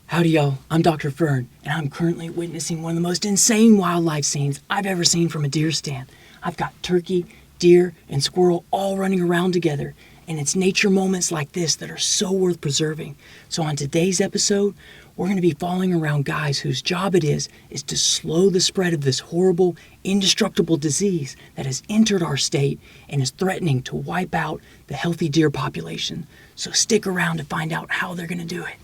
Howdy y'all, I'm Dr. Fern, and I'm currently witnessing one of the most insane wildlife scenes I've ever seen from a deer stand. I've got turkey, deer, and squirrel all running around together, and it's nature moments like this that are so worth preserving. So on today's episode, we're going to be following around guys whose job it is to slow the spread of this horrible, indestructible disease that has entered our state and is threatening to wipe out the healthy deer population. So stick around to find out how they're going to do it.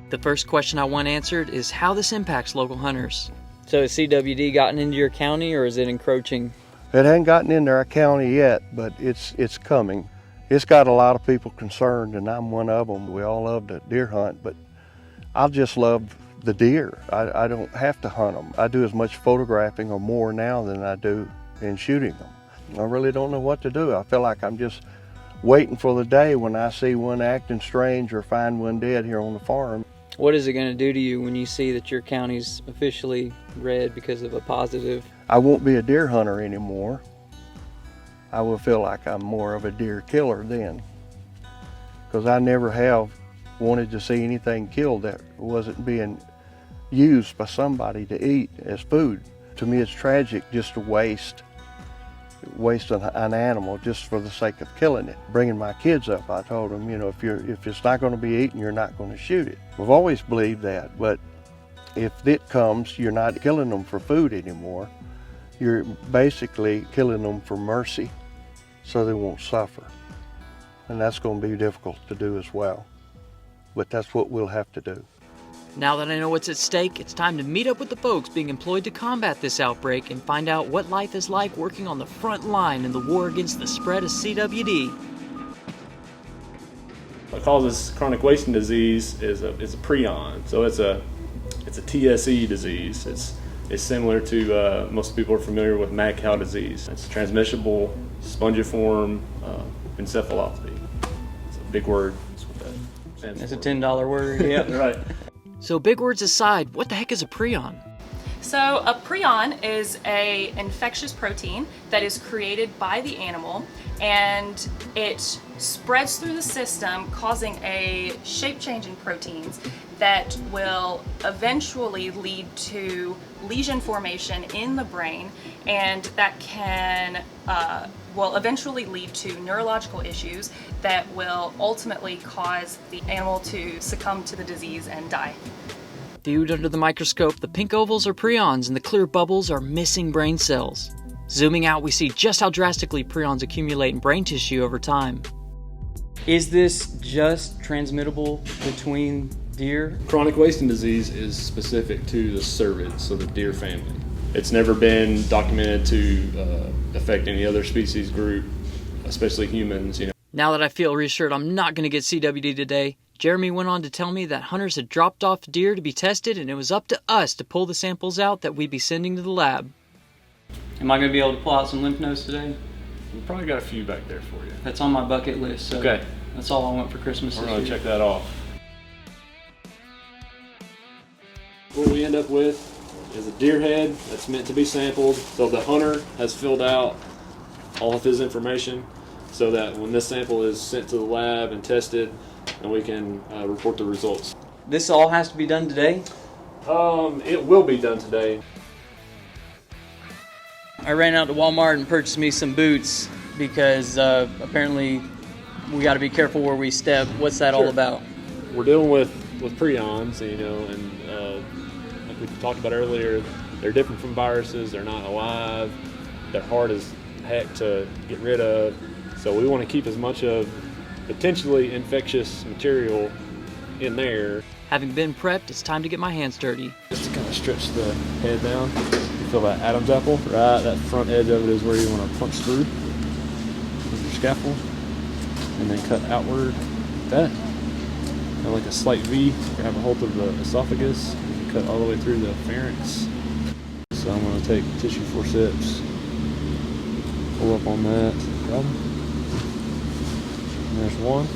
The first question I want answered is how this impacts local hunters. So has CWD gotten into your county, or is it encroaching? It hasn't gotten into our county yet, but it's coming. It's got a lot of people concerned, and I'm one of them. We all love to deer hunt, but I just love the deer. I don't have to hunt them. I do as much photographing or more now than I do in shooting them. I really don't know what to do. I feel like I'm just waiting for the day when I see one acting strange or find one dead here on the farm. What is it going to do to you when you see that your county's officially red because of a positive? I won't be a deer hunter anymore. I will feel like I'm more of a deer killer then, because I never have wanted to see anything killed that wasn't being used by somebody to eat as food. To me, it's tragic just to waste an animal just for the sake of killing it. Bringing my kids up, I told them, you know, if it's not going to be eaten, you're not going to shoot it. We've always believed that, but if it comes, you're not killing them for food anymore. You're basically killing them for mercy so they won't suffer. And that's going to be difficult to do as well, but that's what we'll have to do. Now that I know what's at stake, it's time to meet up with the folks being employed to combat this outbreak and find out what life is like working on the front line in the war against the spread of CWD. What causes chronic wasting disease is a prion. So it's a TSE disease. It's similar to most people are familiar with mad cow disease. It's transmissible spongiform encephalopathy. It's a big word. That's what that stands That's for. a $10 word. Yeah, right. So big words aside, what the heck is a prion? So a prion is an infectious protein that is created by the animal, and it spreads through the system, causing a shape change in proteins that will eventually lead to lesion formation in the brain, and that can will eventually lead to neurological issues that will ultimately cause the animal to succumb to the disease and die. Viewed under the microscope, the pink ovals are prions and the clear bubbles are missing brain cells. Zooming out, we see just how drastically prions accumulate in brain tissue over time. Is this just transmittable between deer? Chronic wasting disease is specific to the cervids, so the deer family. It's never been documented to affect any other species group, especially humans. You know. Now that I feel reassured I'm not going to get CWD today, Jeremy went on to tell me that hunters had dropped off deer to be tested, and it was up to us to pull the samples out that we'd be sending to the lab. Am I going to be able to pull out some lymph nodes today? We probably got a few back there for you. That's on my bucket list, so Okay. That's all I want for Christmas We're this going to year. check that off. What we end up with is a deer head that's meant to be sampled. So the hunter has filled out all of his information so that when this sample is sent to the lab and tested, and we can report the results. This all has to be done today? It will be done today. I ran out to Walmart and purchased me some boots because apparently we got to be careful where we step. What's that all Sure. about? We're dealing with prions, you know, and like we talked about earlier, they're different from viruses. They're not alive. They're hard as heck to get rid of. So we want to keep as much of potentially infectious material in there. Having been prepped, it's time to get my hands dirty. Just to kind of stretch the head down. You feel that Adam's apple? Right, that front edge of it is where you want to punch through with your scalpel. And then cut outward like that. Kind of like a slight V. Grab a hold of the esophagus and cut all the way through the pharynx. So I'm going to take tissue forceps, pull up on that. Grab 'em. And there's one.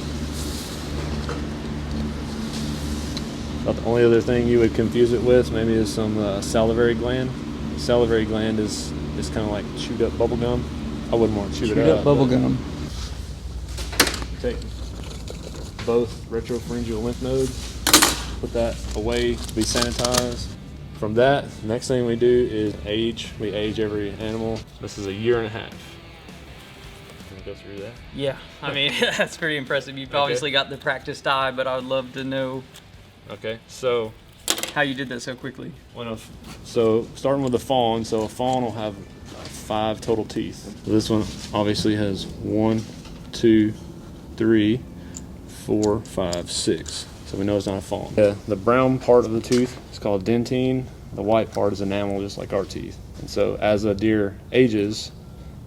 About the only other thing you would confuse it with maybe is some salivary gland. Salivary gland is kind of like chewed up bubble gum. I wouldn't want to chew it up. Chewed up bubble gum. Take both retropharyngeal lymph nodes, put that away to be sanitized. From that, next thing we do is age. We age every animal. This is a 1.5 years. Can we go through that? Yeah, I mean, that's pretty impressive. You've obviously got the practiced eye, but I would love to know Okay, so how you did that so quickly. so starting with the fawn, so a fawn will have 5 total teeth. So this one obviously has 1, 2, 3, 4, 5, 6. So we know it's not a fawn. The brown part of the tooth is called dentine. The white part is enamel, just like our teeth. And so as a deer ages,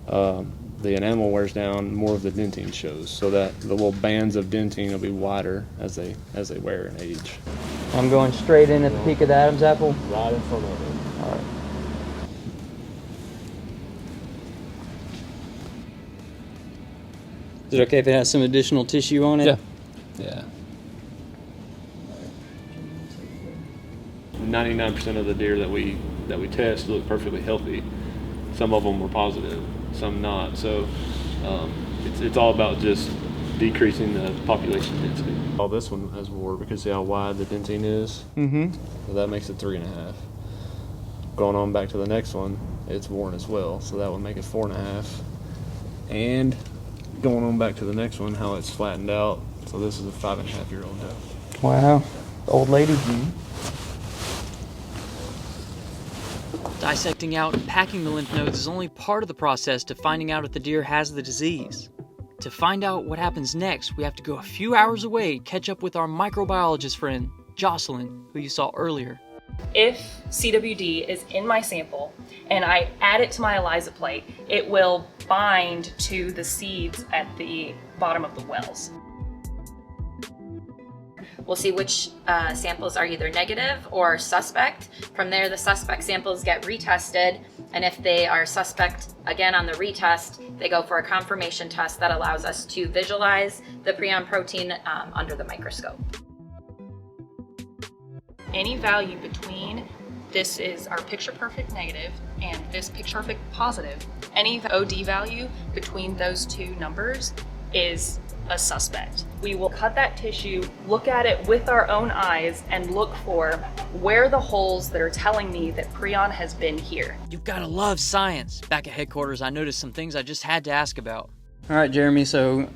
the enamel wears down, more of the dentine shows, so that the little bands of dentine will be wider as they wear and age. I'm going straight in at the peak of the Adam's apple. Right in front of it. All right. Is it okay if it has some additional tissue on it? Yeah. Yeah. 99% of the deer that we test look perfectly healthy. Some of them were positive, some not. So it's all about just decreasing the population density. Oh, this one has more because see how wide the dentine is? Mm-hmm. So that makes it 3.5. Going on back to the next one, it's worn as well, so that would make it 4.5. And going on back to the next one, how it's flattened out. So this is a 5.5-year-old doe. Wow. Old lady. Dissecting out and packing the lymph nodes is only part of the process to finding out if the deer has the disease. To find out what happens next, we have to go a few hours away, catch up with our microbiologist friend, Jocelyn, who you saw earlier. If CWD is in my sample and I add it to my ELISA plate, it will bind to the seeds at the bottom of the wells. We'll see which samples are either negative or suspect. From there, the suspect samples get retested, and if they are suspect again on the retest, they go for a confirmation test that allows us to visualize the prion protein under the microscope. Any value between this is our picture perfect negative and this picture perfect positive, any OD value between those two numbers is a suspect. We will cut that tissue, look at it with our own eyes, and look for where the holes that are telling me that prion has been here. You've gotta love science. Back at headquarters, I noticed some things I just had to ask about. All right, Jeremy, so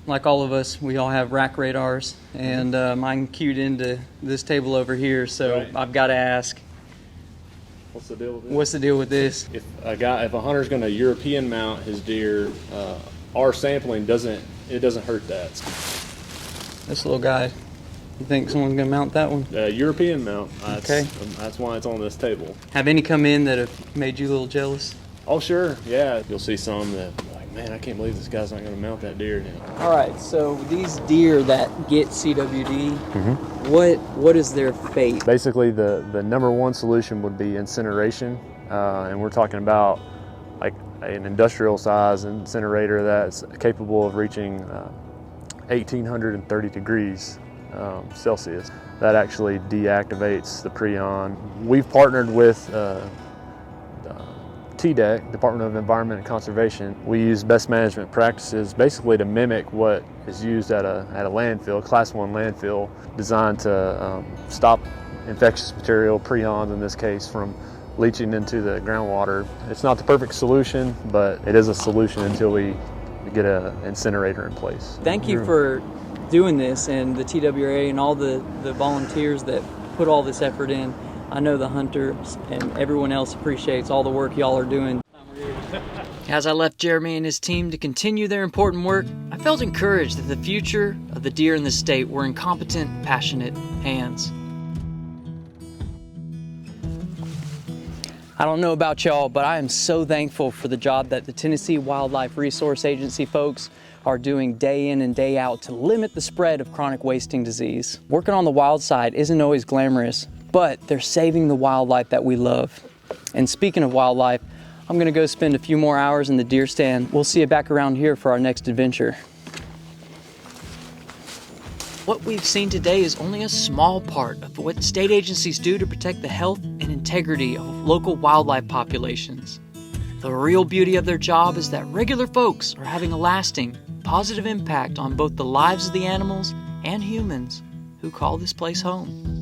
like all of us, we all have rack radars, and mine queued into this table over here, so Right. I've got to ask, What's the deal with this? what's the deal with this? If a hunter's going to European mount his deer, our sampling doesn't hurt that. This little guy, you think someone's going to mount that one? European mount. Okay. That's why it's on this table. Have any come in that have made you a little jealous? Oh sure, yeah. You'll see some that like, man, I can't believe this guy's not going to mount that deer now. All right, so these deer that get CWD, what is their fate? Basically, the number one solution would be incineration, and we're talking about like an industrial size incinerator that's capable of reaching 1830 degrees Celsius. That actually deactivates the prion. We've partnered with TDEC, Department of Environment and Conservation. We use best management practices basically to mimic what is used at a landfill, Class 1 landfill, designed to stop infectious material, prions in this case, from leaching into the groundwater. It's not the perfect solution, but it is a solution until we get an incinerator in place. Thank you for doing this, and the TWRA and all the volunteers that put all this effort in. I know the hunters and everyone else appreciates all the work y'all are doing. As I left Jeremy and his team to continue their important work, I felt encouraged that the future of the deer in the state were in competent, passionate hands. I don't know about y'all, but I am so thankful for the job that the Tennessee Wildlife Resource Agency folks are doing day in and day out to limit the spread of chronic wasting disease. Working on the wild side isn't always glamorous, but they're saving the wildlife that we love. And speaking of wildlife, I'm gonna go spend a few more hours in the deer stand. We'll see you back around here for our next adventure. What we've seen today is only a small part of what state agencies do to protect the health and integrity of local wildlife populations. The real beauty of their job is that regular folks are having a lasting, positive impact on both the lives of the animals and humans who call this place home.